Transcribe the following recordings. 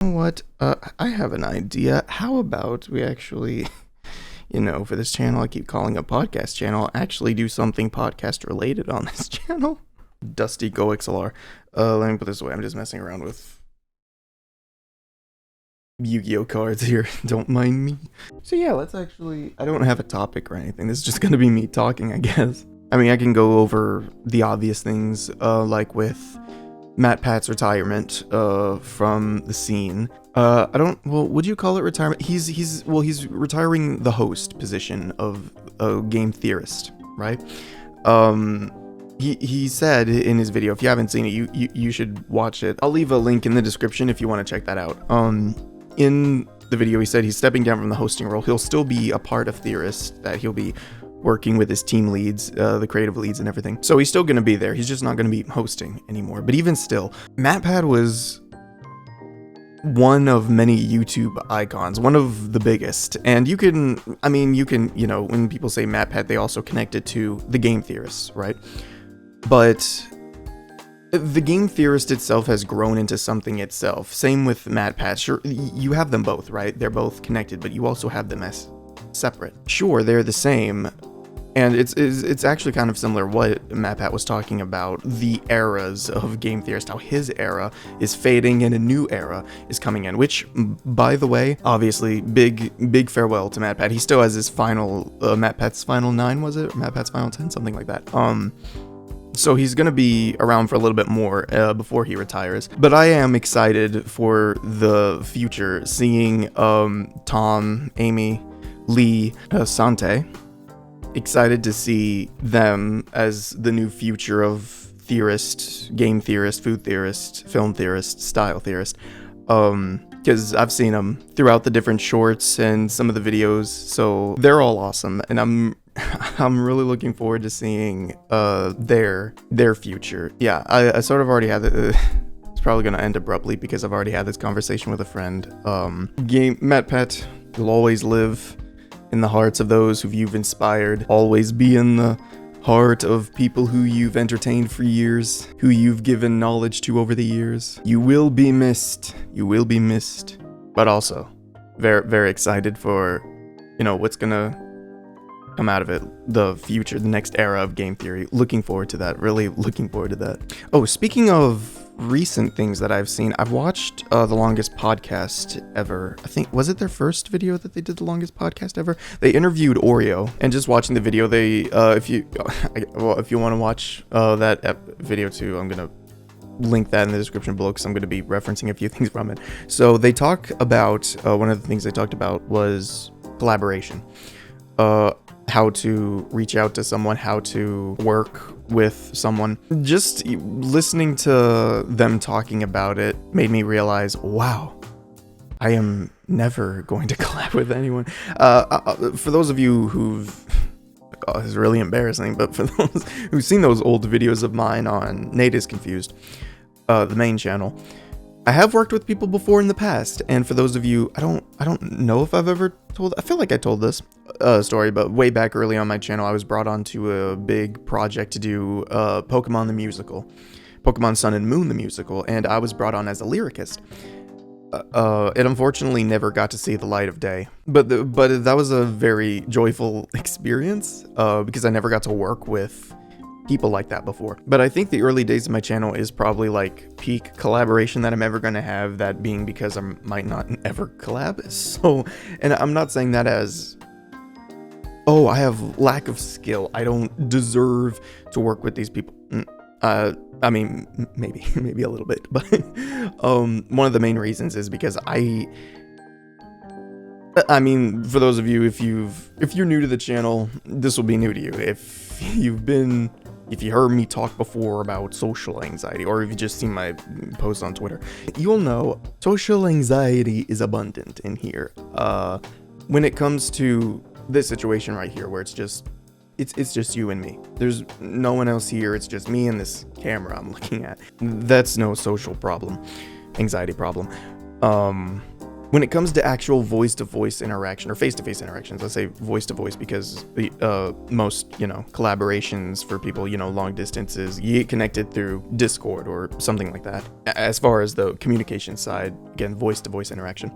know what? I have an idea. How about we actually, for this channel, I keep calling a podcast channel, actually do something podcast related on this channel? Dusty Go XLR. Let me put this away. I'm just messing around with Yu-Gi-Oh cards here. Don't mind me. So yeah, I don't have a topic or anything. This is just gonna be me talking, I guess. I mean, I can go over the obvious things, like with MatPat's retirement from the scene. Would you call it retirement? He's retiring the host position of a game theorist, right? He said in his video, if you haven't seen it, you should watch it. I'll leave a link in the description if you want to check that out. In the video, he said he's stepping down from the hosting role. He'll still be a part of Theorist, that he'll be working with his team leads, the creative leads and everything. So he's still going to be there. He's just not going to be hosting anymore. But even still, MatPat was one of many YouTube icons, one of the biggest. And you can, when people say MatPat, they also connect it to the game theorists, right? But the game theorist itself has grown into something itself. Same with MatPat. Sure, you have them both, right? They're both connected, but you also have them as separate. Sure, they're the same, and it's actually kind of similar what MatPat was talking about, the eras of game theorist, how his era is fading and a new era is coming in, which, by the way, obviously, big farewell to MatPat. He still has his final, MatPat's final 9, was it? Or MatPat's final 10, something like that. So he's going to be around for a little bit more before he retires. But I am excited for the future, seeing Tom, Amy, Lee, Sante. Excited to see them as the new future of theorist, game theorist, food theorist, film theorist, style theorist. Because I've seen them throughout the different shorts and some of the videos, so they're all awesome, and I'm really looking forward to seeing their future. Yeah, I sort of already had it's probably gonna end abruptly because I've already had this conversation with a friend. MatPat will always live in the hearts of those who you've inspired, always be in the heart of people who you've entertained for years, who you've given knowledge to over the years. You will be missed. You will be missed. But also, very, very excited for, what's gonna come out of it, the future, the next era of game theory. Looking forward to that. Really looking forward to that. Oh, speaking of recent things that I've seen, I've watched The Longest Podcast Ever. I think, was it their first video that they did, The Longest Podcast Ever? They interviewed Oreo, and just watching the video, they, if you want to watch that video too, I'm going to link that in the description below because I'm going to be referencing a few things from it. So they talk about, one of the things they talked about was collaboration. How to reach out to someone, how to work with someone. Just listening to them talking about it made me realize, wow, I am never going to collab with anyone. For those of you this is really embarrassing, but for those who've seen those old videos of mine on Nate is Confused, the main channel, I have worked with people before in the past, and for those of you, I don't know if I've ever told, I feel like I told this story, but way back early on my channel, I was brought on to a big project to do Pokemon the musical, Pokemon Sun and Moon the musical, and I was brought on as a lyricist. It unfortunately never got to see the light of day, but that was a very joyful experience because I never got to work with people like that before. But I think the early days of my channel is probably like peak collaboration that I'm ever going to have, that being because I might not ever collab. So, and I'm not saying that as, oh, I have lack of skill, I don't deserve to work with these people. I mean, maybe a little bit, but one of the main reasons is because I mean, for those of you, if you're new to the channel, this will be new to you. If you heard me talk before about social anxiety, or if you just seen my posts on Twitter, you'll know social anxiety is abundant in here. When it comes to this situation right here, where it's just you and me. There's no one else here. It's just me and this camera I'm looking at. That's no social problem, anxiety problem. When it comes to actual voice-to-voice interaction or face-to-face interactions, let's say voice-to-voice because most, collaborations for people, long distances, you get connected through Discord or something like that. As far as the communication side, again, voice-to-voice interaction,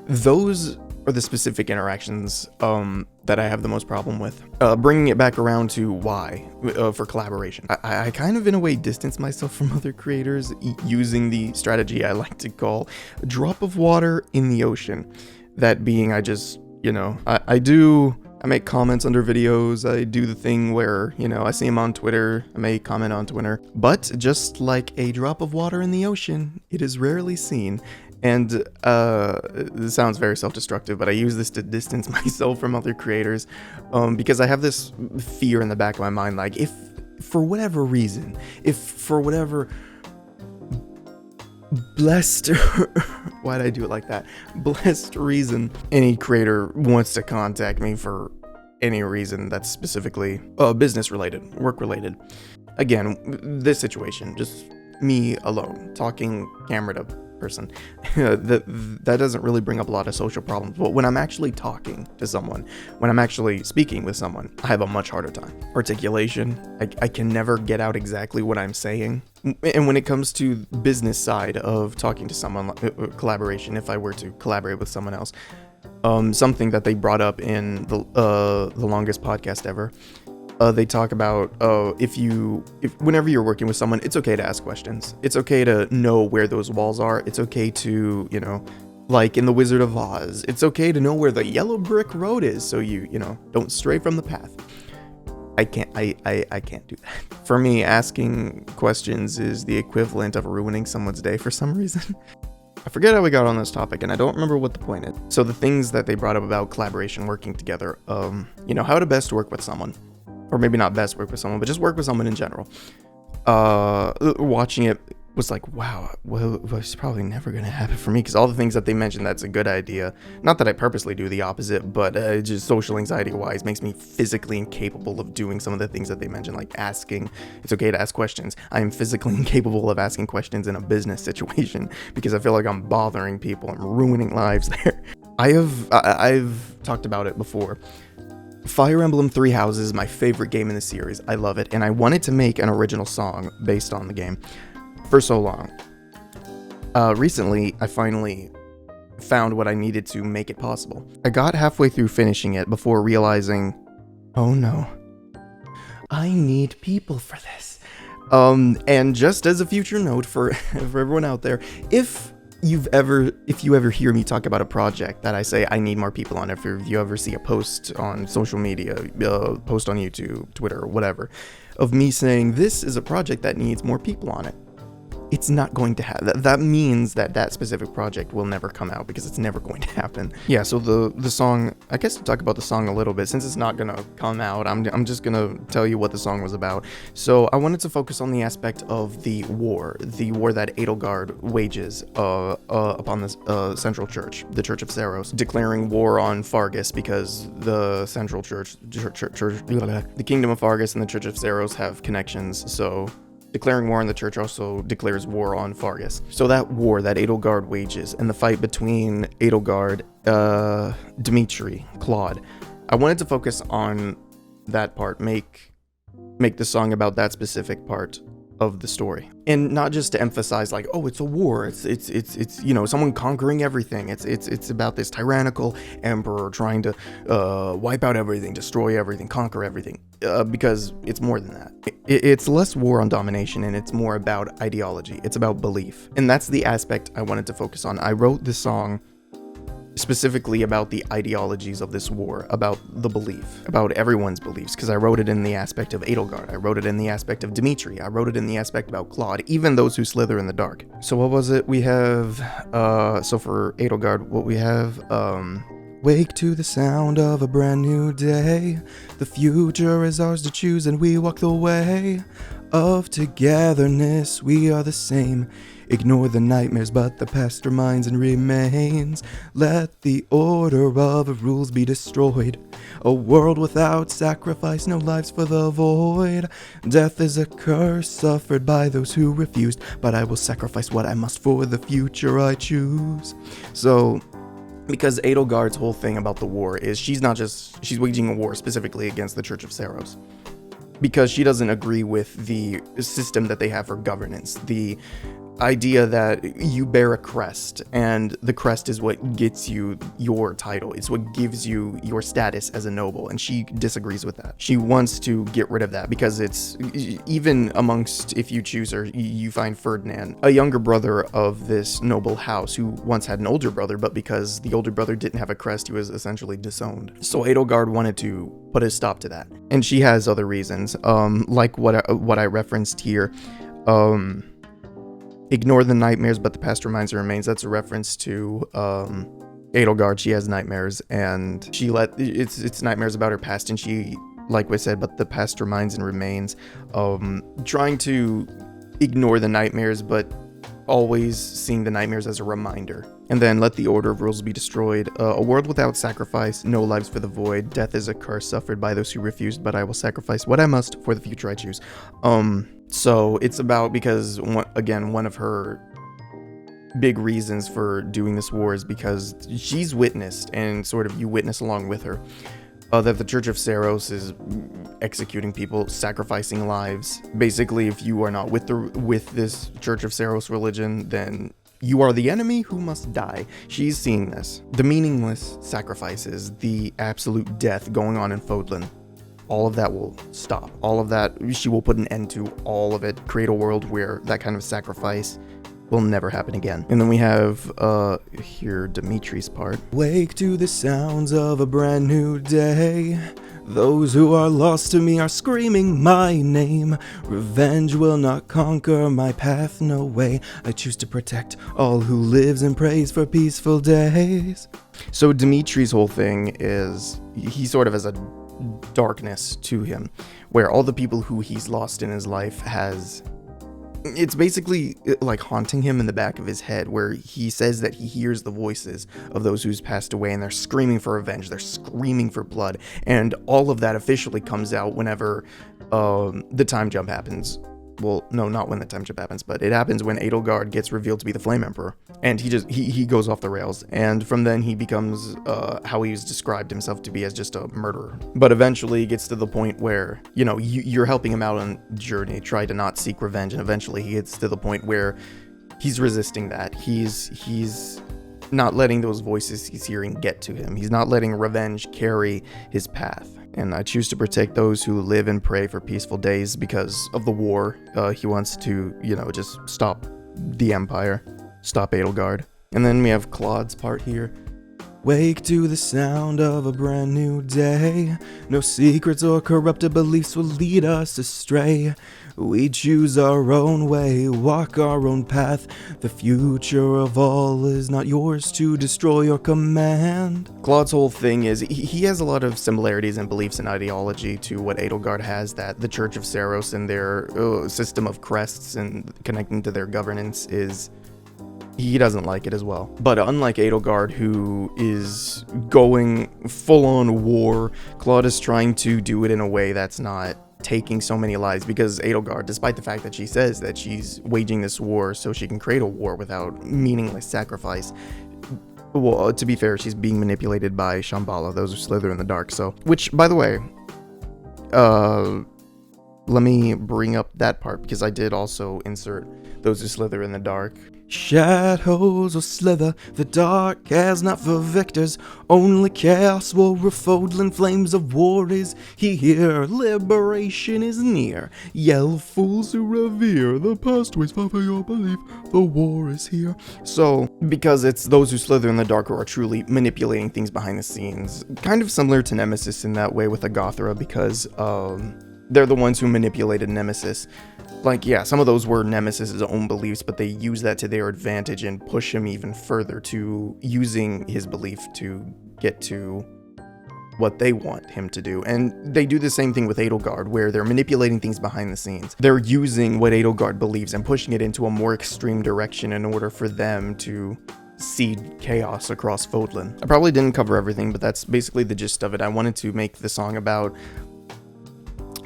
those are the specific interactions that I have the most problem with. Bringing it back around to why for collaboration. I kind of in a way distance myself from other creators using the strategy I like to call a drop of water in the ocean. That being, I just, I make comments under videos. I do the thing where, I see them on Twitter. I may comment on Twitter. But just like a drop of water in the ocean, it is rarely seen. And this sounds very self-destructive, but I use this to distance myself from other creators because I have this fear in the back of my mind, like if for whatever reason, blessed, why'd I do it like that? Blessed reason, any creator wants to contact me for any reason that's specifically business related, work related. Again, this situation, just me alone, talking camera to person, that doesn't really bring up a lot of social problems. But when I'm actually talking to someone, when I'm actually speaking with someone, I have a much harder time. Articulation, I can never get out exactly what I'm saying. And when it comes to business side of talking to someone, collaboration, if I were to collaborate with someone else, something that they brought up in the longest podcast ever, they talk about whenever you're working with someone, it's okay to ask questions. It's okay to know where those walls are. It's okay to, like in The Wizard of Oz, it's okay to know where the yellow brick road is so you don't stray from the path. I can't do that. For me, asking questions is the equivalent of ruining someone's day for some reason. I forget how we got on this topic, and I don't remember what the point is. So the things that they brought up about collaboration, working together, how to best work with someone. Or maybe not best work with someone, but just work with someone in general. Watching it was like, wow, well, it's probably never going to happen for me, because all the things that they mentioned, that's a good idea. Not that I purposely do the opposite, but just social anxiety-wise makes me physically incapable of doing some of the things that they mentioned, like asking. It's okay to ask questions. I am physically incapable of asking questions in a business situation, because I feel like I'm bothering people. I'm ruining lives there. I've talked about it before. Fire Emblem 3 Houses is my favorite game in the series. I love it, and I wanted to make an original song based on the game for so long. Recently, I finally found what I needed to make it possible. I got halfway through finishing it before realizing, oh no, I need people for this. And just as a future note for everyone out there, if you ever hear me talk about a project that I say I need more people on, if you ever see a post on social media, post on YouTube, Twitter, whatever, of me saying this is a project that needs more people on it, it's not going to happen. That means that specific project will never come out, because it's never going to happen. Yeah, so the song, I guess to talk about the song a little bit, since it's not gonna come out, I'm just gonna tell you what the song was about. So I wanted to focus on the aspect of the war that Edelgard wages upon the Central Church, the Church of Saros, declaring war on Fargus, because the Central Church, the Kingdom of Fargus and the Church of Saros have connections, so declaring war on the church also declares war on Fargus. So that war that Edelgard wages, and the fight between Edelgard, Dimitri, Claude, I wanted to focus on that part, make the song about that specific part of the story, and not just to emphasize like, oh, it's a war, it's someone conquering everything. It's about this tyrannical emperor trying to wipe out everything, destroy everything, conquer everything, because it's more than that. It's less war on domination, and it's more about ideology. It's about belief, and that's the aspect I wanted to focus on. I wrote this song specifically about the ideologies of this war, about the belief, about everyone's beliefs, because I wrote it in the aspect of Edelgard, I wrote it in the aspect of Dimitri, I wrote it in the aspect about Claude, even those who slither in the dark. So what was it? We have, so for Edelgard, what we have, wake to the sound of a brand new day, the future is ours to choose and we walk the way of togetherness, we are the same. Ignore the nightmares, but the past remains and remains. Let the order of rules be destroyed. A world without sacrifice, no lives for the void. Death is a curse suffered by those who refused, but I will sacrifice what I must for the future I choose. So Because Edelgard's whole thing about the war is she's waging a war specifically against the Church of Saros. Because she doesn't agree with the system that they have for governance. The idea that you bear a crest, and the crest is what gets you your title. It's what gives you your status as a noble, and she disagrees with that. She wants to get rid of that because it's, even amongst, if you choose her, you find Ferdinand, a younger brother of this noble house who once had an older brother, but because the older brother didn't have a crest, he was essentially disowned. So Edelgard wanted to put a stop to that, and she has other reasons, like what I referenced here. Ignore the nightmares, but the past reminds and remains. That's a reference to Edelgard. She has nightmares, and it's nightmares about her past, and she, like we said, but the past reminds and remains. Trying to ignore the nightmares, but always seeing the nightmares as a reminder. And then let the order of rules be destroyed. A world without sacrifice, no lives for the void. Death is a curse suffered by those who refused, but I will sacrifice what I must for the future I choose. So it's about, because one of her big reasons for doing this war is because she's witnessed, and sort of you witness along with her, that the Church of Saros is executing people, sacrificing lives. Basically, if you are not with this Church of Saros religion, then you are the enemy who must die. She's seeing this. The meaningless sacrifices, the absolute death going on in Fodlan. All of that will stop. All of that, she will put an end to all of it. Create a world where that kind of sacrifice will never happen again. And then we have, here, Dimitri's part. Wake to the sounds of a brand new day. Those who are lost to me are screaming my name. Revenge will not conquer my path, no way. I choose to protect all who lives and prays for peaceful days. So Dimitri's whole thing is, he sort of has a darkness to him, where all the people who he's lost in his life it's basically like haunting him in the back of his head, where he says that he hears the voices of those who's passed away, and they're screaming for revenge, they're screaming for blood, and all of that officially comes out whenever the time jump happens. Well, no, not when the time jump happens, but it happens when Edelgard gets revealed to be the Flame Emperor, and he goes off the rails, and from then he becomes how he's described himself to be, as just a murderer. But eventually he gets to the point where, you're helping him out on a journey, try to not seek revenge, and eventually he gets to the point where he's resisting that. He's not letting those voices he's hearing get to him. He's not letting revenge carry his path. And I choose to protect those who live and pray for peaceful days because of the war. He wants to, just stop the Empire, stop Edelgard. And then we have Claude's part here. Wake to the sound of a brand new day. No secrets or corrupted beliefs will lead us astray. We choose our own way, walk our own path. The future of all is not yours to destroy or command. Claude's whole thing is, he has a lot of similarities in beliefs and ideology to what Edelgard has, that the Church of Saros and their system of crests and connecting to their governance he doesn't like it as well. But unlike Edelgard, who is going full-on war, Claude is trying to do it in a way that's not taking so many lives, because Edelgard, despite the fact that she says that she's waging this war so she can create a war without meaningless sacrifice, well, to be fair, she's being manipulated by Shambhala, those who slither in the dark. So, which, by the way, let me bring up that part, because I did also insert those who slither in the dark. Shadows will slither, the dark has not for victors, only chaos will refodland, flames of war is here, liberation is near, yell fools who revere, the past ways fight for your belief, the war is here. So, because it's those who slither in the dark who are truly manipulating things behind the scenes, kind of similar to Nemesis in that way with Agathra, because they're the ones who manipulated Nemesis. Like, yeah, some of those were Nemesis's own beliefs, but they use that to their advantage and push him even further to using his belief to get to what they want him to do. And they do the same thing with Edelgard, where they're manipulating things behind the scenes. They're using what Edelgard believes and pushing it into a more extreme direction in order for them to seed chaos across Fodlan. I probably didn't cover everything, but that's basically the gist of it. I wanted to make the song about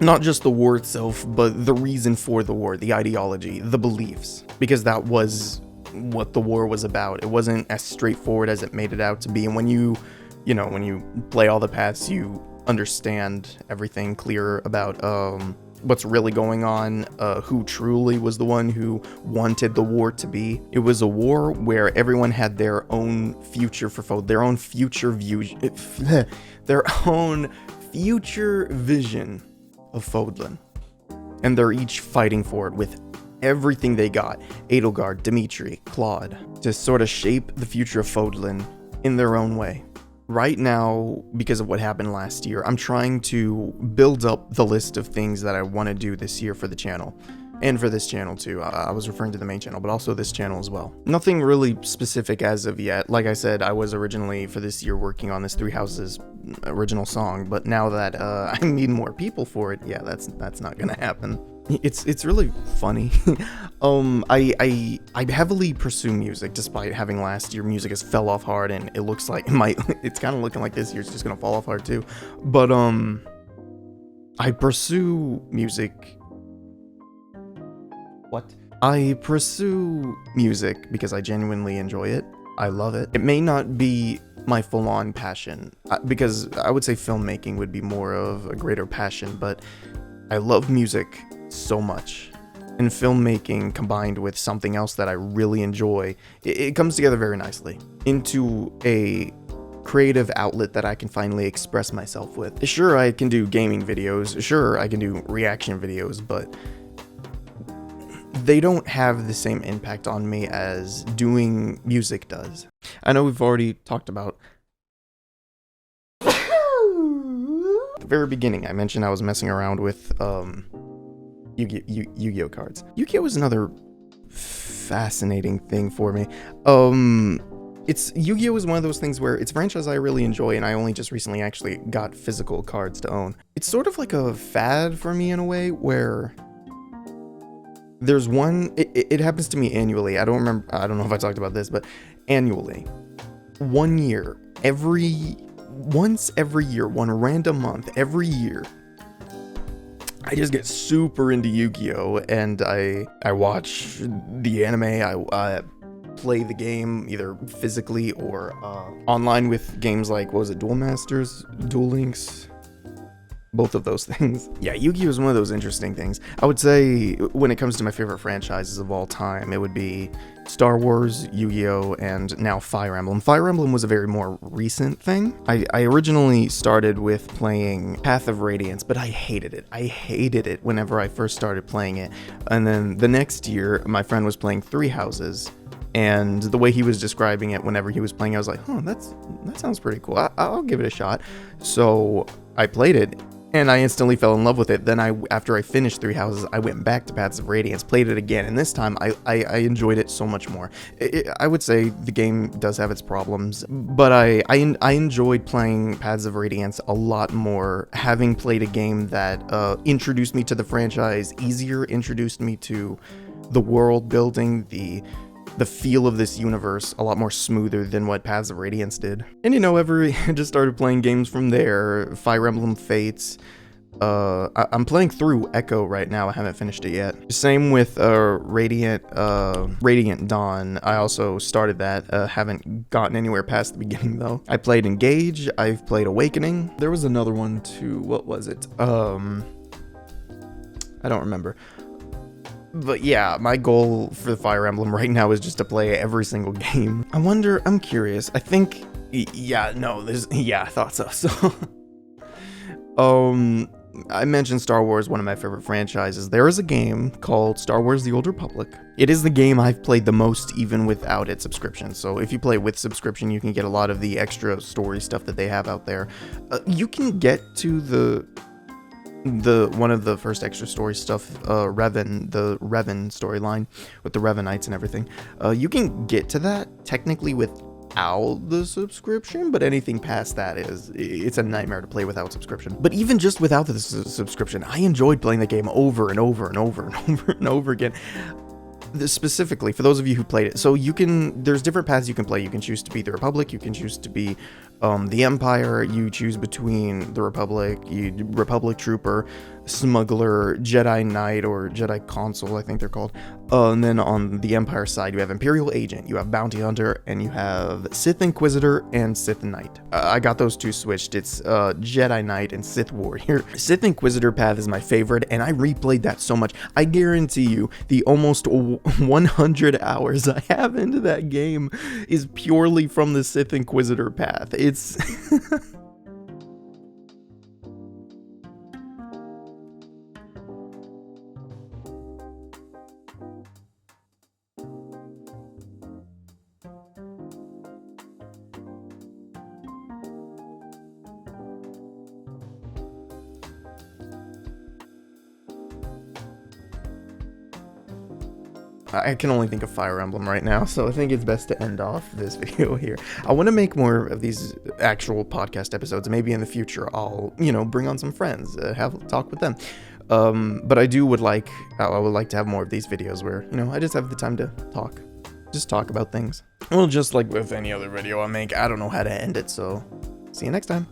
not just the war itself, but the reason for the war, the ideology, the beliefs, because that was what the war was about. It wasn't as straightforward as it made it out to be. And when you play all the paths, you understand everything clearer about what's really going on, who truly was the one who wanted the war to be. It was a war where everyone had their own future for Fodlan, their own future view, their own future vision of Fodlan. And they're each fighting for it with everything they got. Edelgard, Dimitri, Claude, to sort of shape the future of Fodlan in their own way. Right now, because of what happened last year, I'm trying to build up the list of things that I want to do this year for the channel. And for this channel too. I was referring to the main channel, but also this channel as well. Nothing really specific as of yet. Like I said, I was originally for this year working on this Three Houses original song, but now that I need more people for it, yeah, that's not gonna happen. It's really funny. I heavily pursue music, despite having last year music has fell off hard, and it looks like it's kind of looking like this year's just gonna fall off hard too. But I pursue music. I pursue music because I genuinely enjoy it. I love it. It may not be my full-on passion, because I would say filmmaking would be more of a greater passion, but I love music so much. And filmmaking combined with something else that I really enjoy, it comes together very nicely into a creative outlet that I can finally express myself with. Sure, I can do gaming videos. Sure, I can do reaction videos, but they don't have the same impact on me as doing music does. I know we've already talked about at the very beginning, I mentioned I was messing around with Yu-Gi-Oh cards. Yu-Gi-Oh was another fascinating thing for me. Yu-Gi-Oh is one of those things where it's a franchise I really enjoy, and I only just recently actually got physical cards to own. It's sort of like a fad for me in a way, where there's one, it happens to me annually. I don't know if I talked about this, but annually, 1 year, once every year, one random month, every year, I just get super into Yu-Gi-Oh! And I watch the anime, I play the game either physically or online with games like, what was it, Duel Masters, Duel Links, both of those things. Yeah, Yu-Gi-Oh! Is one of those interesting things. I would say when it comes to my favorite franchises of all time, it would be Star Wars, Yu-Gi-Oh!, and now Fire Emblem. Fire Emblem was a very more recent thing. I originally started with playing Path of Radiance, but I hated it. I hated it whenever I first started playing it. And then the next year, my friend was playing Three Houses, and the way he was describing it whenever he was playing, I was like, that sounds pretty cool. I'll give it a shot. So I played it, and I instantly fell in love with it. Then after I finished Three Houses, I went back to Paths of Radiance, played it again, and this time I enjoyed it so much more. I would say the game does have its problems, but I enjoyed playing Paths of Radiance a lot more, having played a game that introduced me to the franchise easier, introduced me to the world building, the feel of this universe a lot more smoother than what Paths of Radiance did. And I just started playing games from there. Fire Emblem Fates. I'm playing through Echo right now. I haven't finished it yet. Same with Radiant Dawn. I also started that. Haven't gotten anywhere past the beginning though. I played Engage. I've played Awakening. There was another one too. What was it? I don't remember. But yeah, my goal for the Fire Emblem right now is just to play every single game. I'm curious. I think, I thought so. So, I mentioned Star Wars, one of my favorite franchises. There is a game called Star Wars: The Old Republic. It is the game I've played the most, even without its subscription. So if you play with subscription, you can get a lot of the extra story stuff that they have out there. You can get to the one of the first extra story stuff, the Revan storyline with the Revanites and everything. You can get to that technically without the subscription, but anything past that it's a nightmare to play without subscription. But even just without the subscription, I enjoyed playing the game over and over and over and over and over again. Specifically for those of you who played it, so there's different paths you can play. You can choose to be the Republic, you can choose to be The Empire, you choose between the Republic, Republic Trooper, Smuggler, Jedi Knight, or Jedi Consul, I think they're called. And then on the Empire side, you have Imperial Agent, you have Bounty Hunter, and you have Sith Inquisitor and Sith Knight. I got those two switched. It's Jedi Knight and Sith Warrior. Sith Inquisitor path is my favorite, and I replayed that so much. I guarantee you, the almost 100 hours I have into that game is purely from the Sith Inquisitor path. It's... I can only think of Fire Emblem right now, so I think it's best to end off this video here. I want to make more of these actual podcast episodes. Maybe in the future I'll, bring on some friends, have a talk with them. But I would like to have more of these videos where, I just have the time to talk about things. Well, just like with any other video I make, I don't know how to end it, so see you next time.